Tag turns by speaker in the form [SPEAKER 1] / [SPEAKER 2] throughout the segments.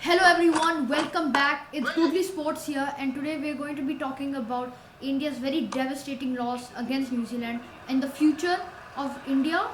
[SPEAKER 1] Hello everyone, welcome back. It's Googly Sports here, and today we're going to be talking about India's very devastating loss against New Zealand and the future of India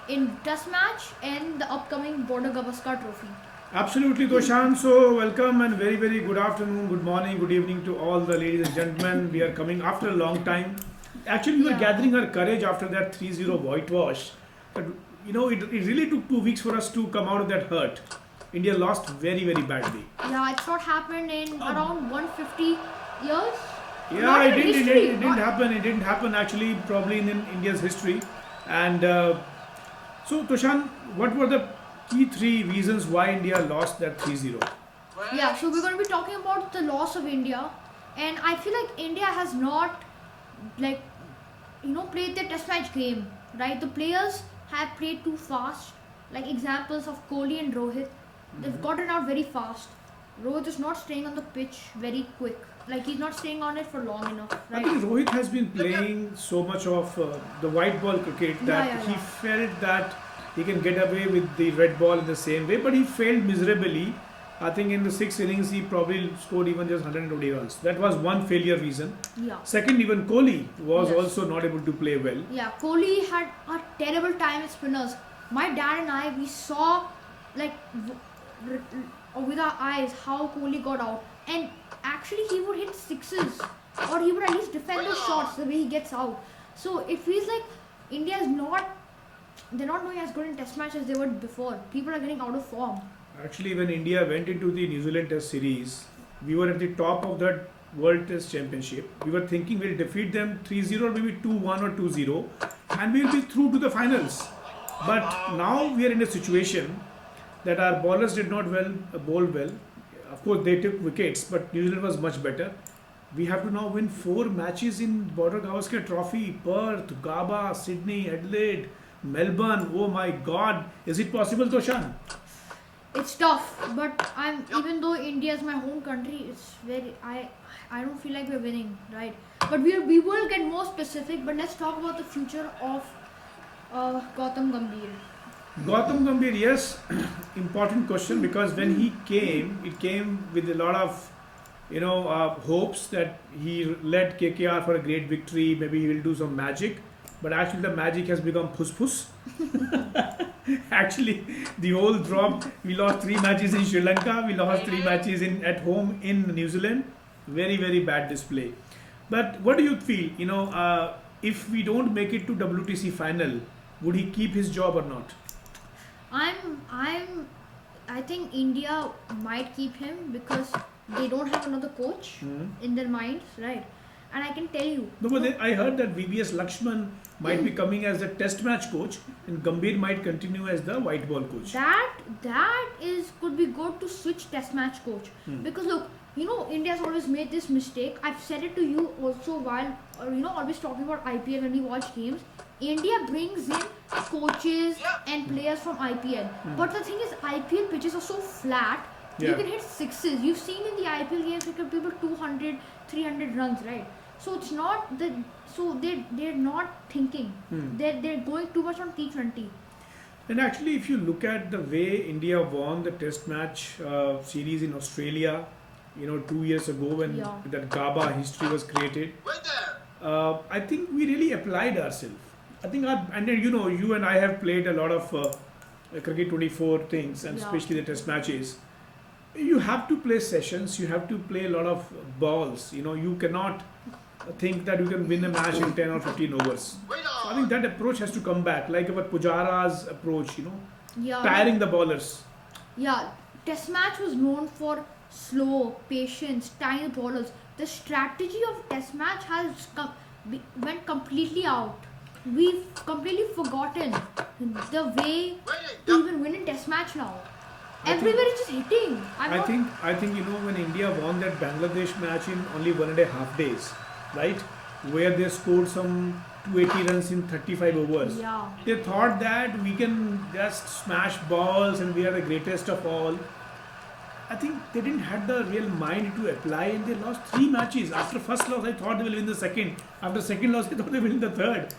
[SPEAKER 1] in Test match and the upcoming Border Gavaskar Trophy.
[SPEAKER 2] Absolutely, Toshan. So, welcome and very good afternoon, good morning, good evening to all the ladies and gentlemen. We are coming after a long time. Actually, we were
[SPEAKER 1] Yeah,
[SPEAKER 2] gathering our courage after that 3-0 whitewash. But, it really took 2 weeks for us to come out of that hurt. India lost very badly.
[SPEAKER 1] yeah, it's not happened in around 150 years.
[SPEAKER 2] Yeah,
[SPEAKER 1] Not even history.
[SPEAKER 2] it didn't happen. It didn't happen actually, probably in India's history. And so, Toshan, what were the key three reasons why India lost that 3-0?
[SPEAKER 1] Yeah, so we're going to be talking about the loss of India, and I feel like India has not like played their test match game, right? The players have played too fast. Like examples of Kohli and Rohit, they've gotten out very fast. Rohit is not staying on the pitch very quick. Like he's not staying on it for long enough,
[SPEAKER 2] I
[SPEAKER 1] right?
[SPEAKER 2] think Rohit has been playing so much of the white ball cricket that
[SPEAKER 1] Yeah, yeah,
[SPEAKER 2] he
[SPEAKER 1] yeah.
[SPEAKER 2] felt that he can get away with the red ball in the same way, but he failed miserably. I think in the sixth innings he probably scored even just 120 runs. That was one failure reason.
[SPEAKER 1] Yeah.
[SPEAKER 2] Second, even Kohli was
[SPEAKER 1] Yes.
[SPEAKER 2] also not able to play well.
[SPEAKER 1] Yeah, Kohli had a terrible time with spinners. My dad and I, we saw like with our eyes how Kohli got out, and actually he would hit sixes, or he would at least defend those shots the way he gets out. So it feels like India is not, they're not doing as good in Test match as they were before. People are getting out of form.
[SPEAKER 2] Actually, when India went into the New Zealand Test series, we were at the top of that World Test Championship. We were thinking we'll defeat them 3-0 or maybe 2-1 or 2-0 and we'll be through to the finals. But now we are in a situation that our bowlers did not bowl well. Of course, they took wickets, but New Zealand was much better. We have to now win 4 matches in Border Gavaskar Trophy: Perth, Gaba, Sydney, Adelaide, Melbourne. Oh my God! Is it possible, Toshan?
[SPEAKER 1] It's tough, but I'm even though India is my home country, it's very I don't feel like we're winning, right? But we will get more specific. But let's talk about the future of Gautam Gambhir.
[SPEAKER 2] Gautam Gambhir, yes, important question, because when he came, it came with a lot of hopes that he led KKR for a great victory. Maybe he will do some magic, but actually the magic has become pus. Actually, the whole drop. We lost 3 matches in Sri Lanka. We lost 3 matches in at home in New Zealand. Very bad display. But what do you feel? If we don't make it to WTC final, would he keep his job or not?
[SPEAKER 1] I'm I think India might keep him because they don't have another coach
[SPEAKER 2] Hmm.
[SPEAKER 1] in their minds, right? And I can tell you,
[SPEAKER 2] No, but I heard that VVS Lakshman might be coming as the test match coach and Gambhir might continue as the white ball coach.
[SPEAKER 1] that is could be good to switch test match coach, because look, India's always made this mistake. I've said it to you also while always talking about IPL when we watch games. India brings in coaches and players from IPL, but the thing is IPL pitches are so flat. You
[SPEAKER 2] Yeah.
[SPEAKER 1] can hit sixes. You've seen in the IPL games, you can people 200, 300 runs, right? So it's not the so they're not thinking. They're going too much on T20.
[SPEAKER 2] And actually, if you look at the way India won the test match series in Australia, 2 years ago when
[SPEAKER 1] Yeah.
[SPEAKER 2] that GABA history was created, I think we really applied ourselves. I think, and then, you and I have played a lot of cricket 24 things, and
[SPEAKER 1] Yeah.
[SPEAKER 2] especially the test matches. You have to play sessions. You have to play a lot of balls. You cannot think that you can win a match in 10 or 15 overs. So I think that approach has to come back, like our Pujara's approach.
[SPEAKER 1] Yeah.
[SPEAKER 2] Tiring the bowlers.
[SPEAKER 1] Yeah, Test match was known for slow, patience, tiny bowlers. The strategy of Test match has went completely out. We've completely forgotten the way to even win a Test match now. Everywhere it's just hitting.
[SPEAKER 2] I think when India won that Bangladesh match in only 1.5 days, right, where they scored some 280 runs in 35 overs.
[SPEAKER 1] Yeah.
[SPEAKER 2] They thought that we can just smash balls and we are the greatest of all. I think they didn't have the real mind to apply, and they lost 3 matches. After first loss, I thought they will win the second. After second loss, I thought they will win the third.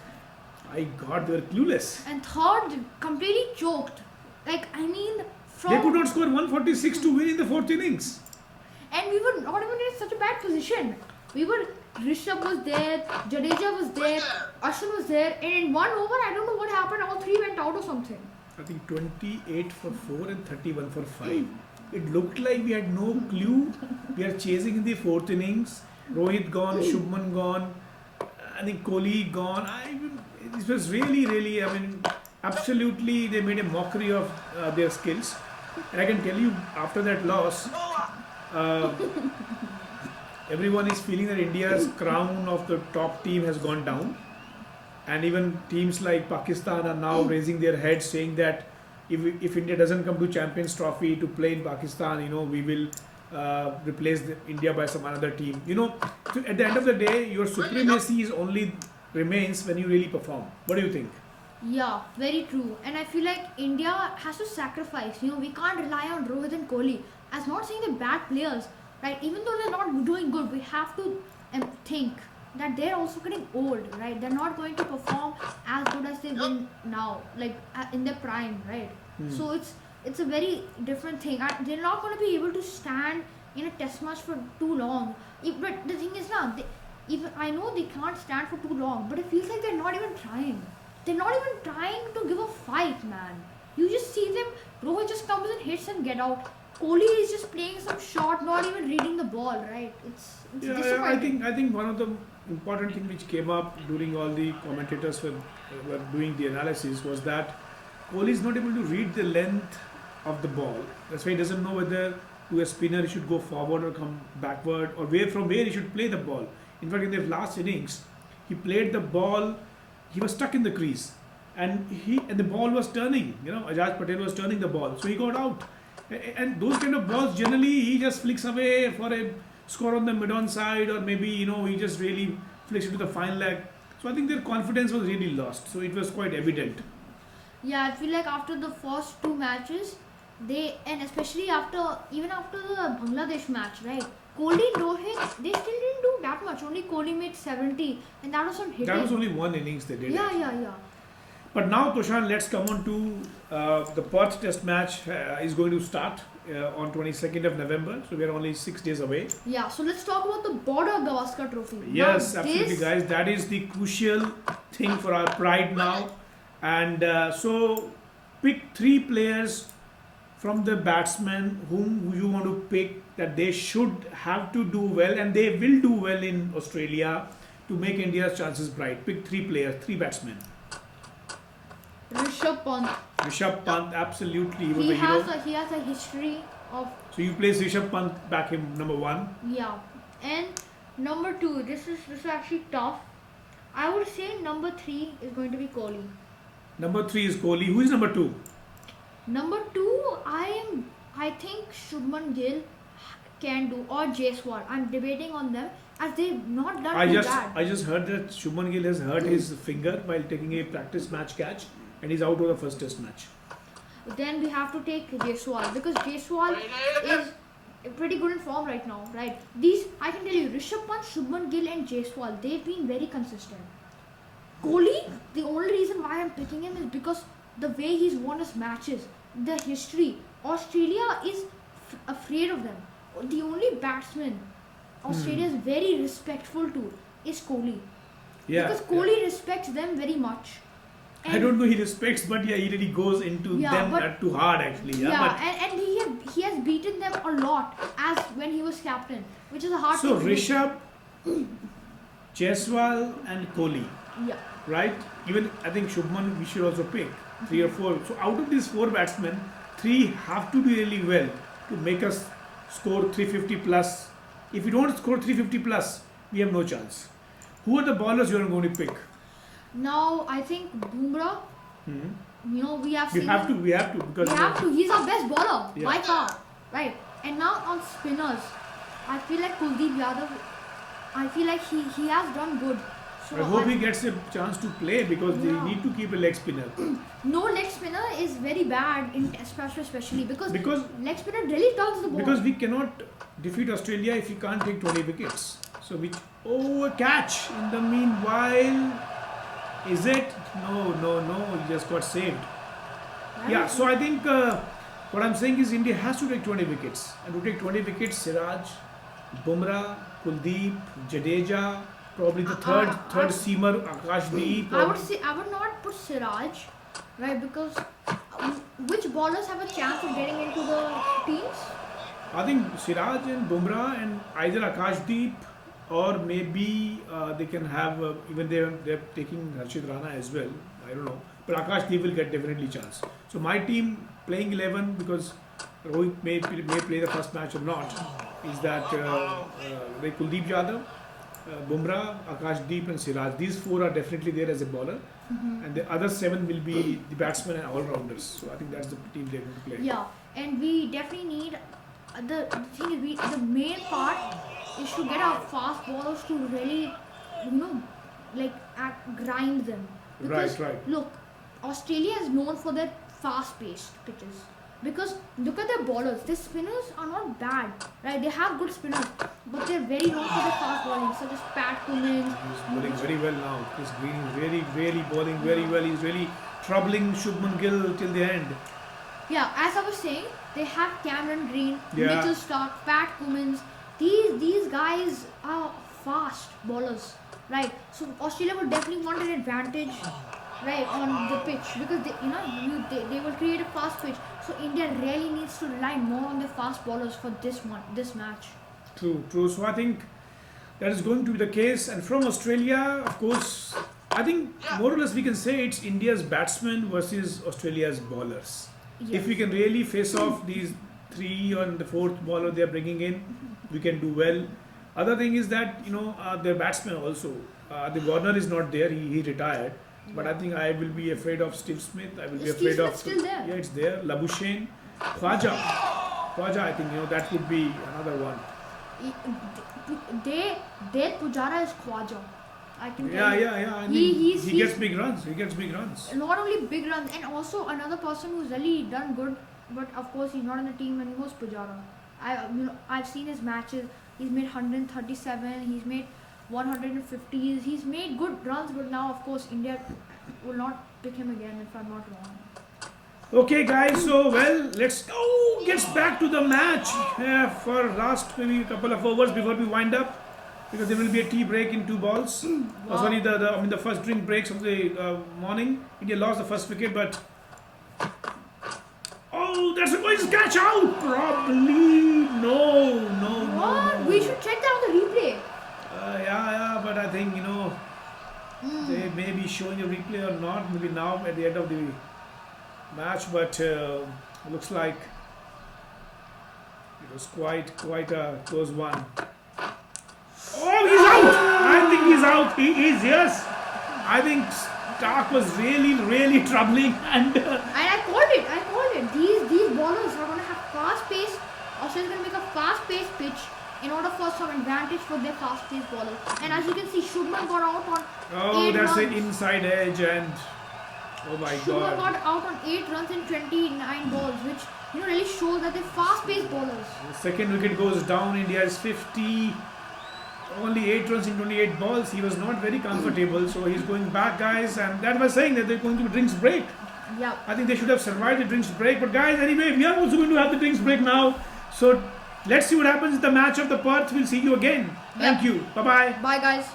[SPEAKER 2] My God, they were clueless.
[SPEAKER 1] And third, completely choked. Like, I mean,
[SPEAKER 2] They could not score 146 to win in the fourth innings.
[SPEAKER 1] And we were not even in such a bad position. Rishabh was there, Jadeja was there, Ashwin was there, and in one over, I don't know what happened, all three went out or something.
[SPEAKER 2] I think 28 for 4 and 31 for 5. It looked like we had no clue. We are chasing in the fourth innings. Rohit gone, Shubman gone, I think Kohli gone. It was really, absolutely they made a mockery of their skills. And I can tell you, after that loss, everyone is feeling that India's crown of the top team has gone down. And even teams like Pakistan are now raising their heads, saying that if India doesn't come to Champions Trophy to play in Pakistan, we will replace India by some another team. So at the end of the day, your supremacy is only remains when you really perform. What do you think?
[SPEAKER 1] Yeah, very true. And I feel like India has to sacrifice. We can't rely on Rohit and Kohli. As not saying they're bad players, right? Even though they're not doing good, we have to think that they're also getting old, right? They're not going to perform as good as they've been now, like in their prime, right? So it's a very different thing. They're not going to be able to stand in a test match for too long. But the thing is now, I know they can't stand for too long, but it feels like they're not even trying. They're not even trying to give a fight, man. You just see them, Rohit just comes and hits and get out. Kohli is just playing some shot, not even reading the ball, right? It's disappointing.
[SPEAKER 2] I think one of the important thing which came up during all the commentators were doing the analysis was that Kohli is not able to read the length of the ball. That's why he doesn't know whether to a spinner he should go forward or come backward, or from where he should play the ball. In fact, in the last innings, he played the ball. He was stuck in the crease, and the ball was turning. Ajaz Patel was turning the ball, so he got out. And those kind of balls, generally, he just flicks away for a score on the mid-on side, or maybe he just really flicks it to the fine leg. So I think their confidence was really lost. So it was quite evident.
[SPEAKER 1] Yeah, I feel like after the first two matches, and especially even after the Bangladesh match, right? Kohli, Rohit, they still didn't do that much. Only Kohli made 70, and that was on hitting.
[SPEAKER 2] That was only one innings they did.
[SPEAKER 1] Yeah.
[SPEAKER 2] But now, Toshan, let's come on to the Perth Test match is going to start on 22nd of November. So we are only 6 days away.
[SPEAKER 1] Yeah, so let's talk about the border Gavaskar Trophy.
[SPEAKER 2] Yes,
[SPEAKER 1] now,
[SPEAKER 2] absolutely, guys. That is the crucial thing for our pride now. And so pick 3 players from the batsmen whom you want to pick that they should have to do well, and they will do well in Australia to make India's chances bright. Pick 3 players, 3 batsmen. Rishabh Pant, absolutely.
[SPEAKER 1] He has a history of.
[SPEAKER 2] So you place Rishabh Pant back in number 1.
[SPEAKER 1] Yeah, and number 2. This is actually tough. I would say number 3 is going to be Kohli.
[SPEAKER 2] Number 3 is Kohli. Who is number 2?
[SPEAKER 1] Number 2, I think Shubman Gill can do, or Jaiswal. I'm debating on them as they've not done too bad.
[SPEAKER 2] I just heard that Shubman Gill has hurt his finger while taking a practice match catch, and he's out of the first Test match.
[SPEAKER 1] Then we have to take Jaiswal, because Jaiswal is pretty good in form right now, right? I can tell you, Rishabh Pant, Shubman Gill and Jaiswal, they've been very consistent. Kohli, the only reason why I'm picking him is because the way he's won his matches, the history. Australia is afraid of them. The only batsman Australia is very respectful to is Kohli.
[SPEAKER 2] Yeah,
[SPEAKER 1] because Kohli respects them very much.
[SPEAKER 2] I don't know he respects, but he really goes into them too hard actually.
[SPEAKER 1] And he has beaten them a lot as when he was captain, which is a hard thing.
[SPEAKER 2] So Rishabh, Jaiswal and Kohli.
[SPEAKER 1] Yeah.
[SPEAKER 2] Right? Even I think Shubman we should also pick 3 or 4. So out of these 4 batsmen, 3 have to do really well to make us score 350 plus. If we don't score 350 plus, we have no chance. Who are the bowlers you are going to pick?
[SPEAKER 1] Now I think Bumrah. We have to because he's our best bowler by far, right? And now on spinners, I feel like Kuldeep Yadav. I feel like he has done good. So
[SPEAKER 2] I hope he gets a chance to play, because they need to keep a leg spinner.
[SPEAKER 1] No leg spinner is very bad in Test match, especially because leg spinner really turns the ball.
[SPEAKER 2] Because we cannot defeat Australia if we can't take 20 wickets. So a catch in the meanwhile. Is it? No, he just got saved. Yeah, so I think What I'm saying is India has to take 20 wickets. And to take 20 wickets, Siraj, Bumrah, Kuldeep, Jadeja, probably the third seamer, Akashdeep.
[SPEAKER 1] I would not put Siraj, right? Because which bowlers have a chance of getting into the teams?
[SPEAKER 2] I think Siraj and Bumrah and either Akashdeep or maybe they can have even they're taking Harshit Rana as well. I don't know, but Akashdeep will get definitely chance. So my team playing 11 because Rohit may play the first match or not is that Kuldeep Yadav, Bumrah, Akashdeep and Siraj. These four are definitely there as a bowler, and the other 7 will be the batsmen and all-rounders. So I think that's the team they're going to play.
[SPEAKER 1] Yeah, and we definitely need the thing is the main part is to get our fast bowlers to really, grind them. Because,
[SPEAKER 2] Right.
[SPEAKER 1] Look, Australia is known for their fast-paced pitches. Because look at their bowlers. Their spinners are not bad, right? They have good spinners, but they're very known for their fast bowling, such as Pat Cummins.
[SPEAKER 2] He's bowling very well now. Chris Green is really bowling very well. He's really troubling Shubman Gill till the end.
[SPEAKER 1] Yeah, as I was saying, they have Cameron Green,
[SPEAKER 2] Yeah.
[SPEAKER 1] Mitchell Stark, Pat Cummins. These guys are fast bowlers, right? So Australia would definitely want an advantage, right, on the pitch because they will create a fast pitch. So India really needs to rely more on the fast bowlers for this match.
[SPEAKER 2] True. So I think that is going to be the case. And from Australia, of course, I think more or less we can say it's India's batsmen versus Australia's bowlers.
[SPEAKER 1] Yes.
[SPEAKER 2] If we can really face off these 3 and the 4th bowler they are bringing in, we can do well. Other thing is that their batsmen also. The Warner is not there; he retired. But I think I will be afraid of Steve Smith. I will be afraid of.
[SPEAKER 1] Still there.
[SPEAKER 2] Yeah, it's there. Labuschagne, Khwaja. I think that would be another one.
[SPEAKER 1] Their Pujara is Khwaja. I can tell you.
[SPEAKER 2] Yeah. I mean, he gets big runs.
[SPEAKER 1] Not only big runs, and also another person who's really done good, but of course he's not in the team anymore. Pujara. I've seen his matches. He's made 137. He's made 150s. He's made good runs, but now of course India will not pick him again if I'm not wrong.
[SPEAKER 2] Okay, guys. So let's gets back to the match for last maybe a couple of overs before we wind up. Because there will be a tea break in 2 balls.
[SPEAKER 1] Wow.
[SPEAKER 2] Sorry, the first drink breaks of the morning. India lost the first wicket, but that's a going to catch out. Probably no.
[SPEAKER 1] We should check that on the replay.
[SPEAKER 2] Yeah, but I think they may be showing a replay or not. Maybe now at the end of the match, but looks like it was quite a close one. Oh, he's out! I think he's out. He is, yes. I think Stark was really troubling and
[SPEAKER 1] I called it. These bowlers are going to have fast-paced. Australia's going to make a fast-paced pitch in order for some advantage for their fast-paced bowlers. And as you can see, Shubman got out on 8
[SPEAKER 2] that's
[SPEAKER 1] runs.
[SPEAKER 2] an inside edge and oh my
[SPEAKER 1] Shubman
[SPEAKER 2] god.
[SPEAKER 1] got out on 8 runs in 29 balls, which really shows that they're fast-paced bowlers.
[SPEAKER 2] The second wicket goes down. India is 50. Only 8 runs in 28 balls. He was not very comfortable, so he's going back, guys. And that was saying that they're going to drinks break.
[SPEAKER 1] Yeah.
[SPEAKER 2] I think they should have survived the drinks break. But guys, anyway, we are also going to have the drinks break now. So let's see what happens in the match of the Perth. We'll see you again. Thank you. Bye-bye.
[SPEAKER 1] Bye, guys.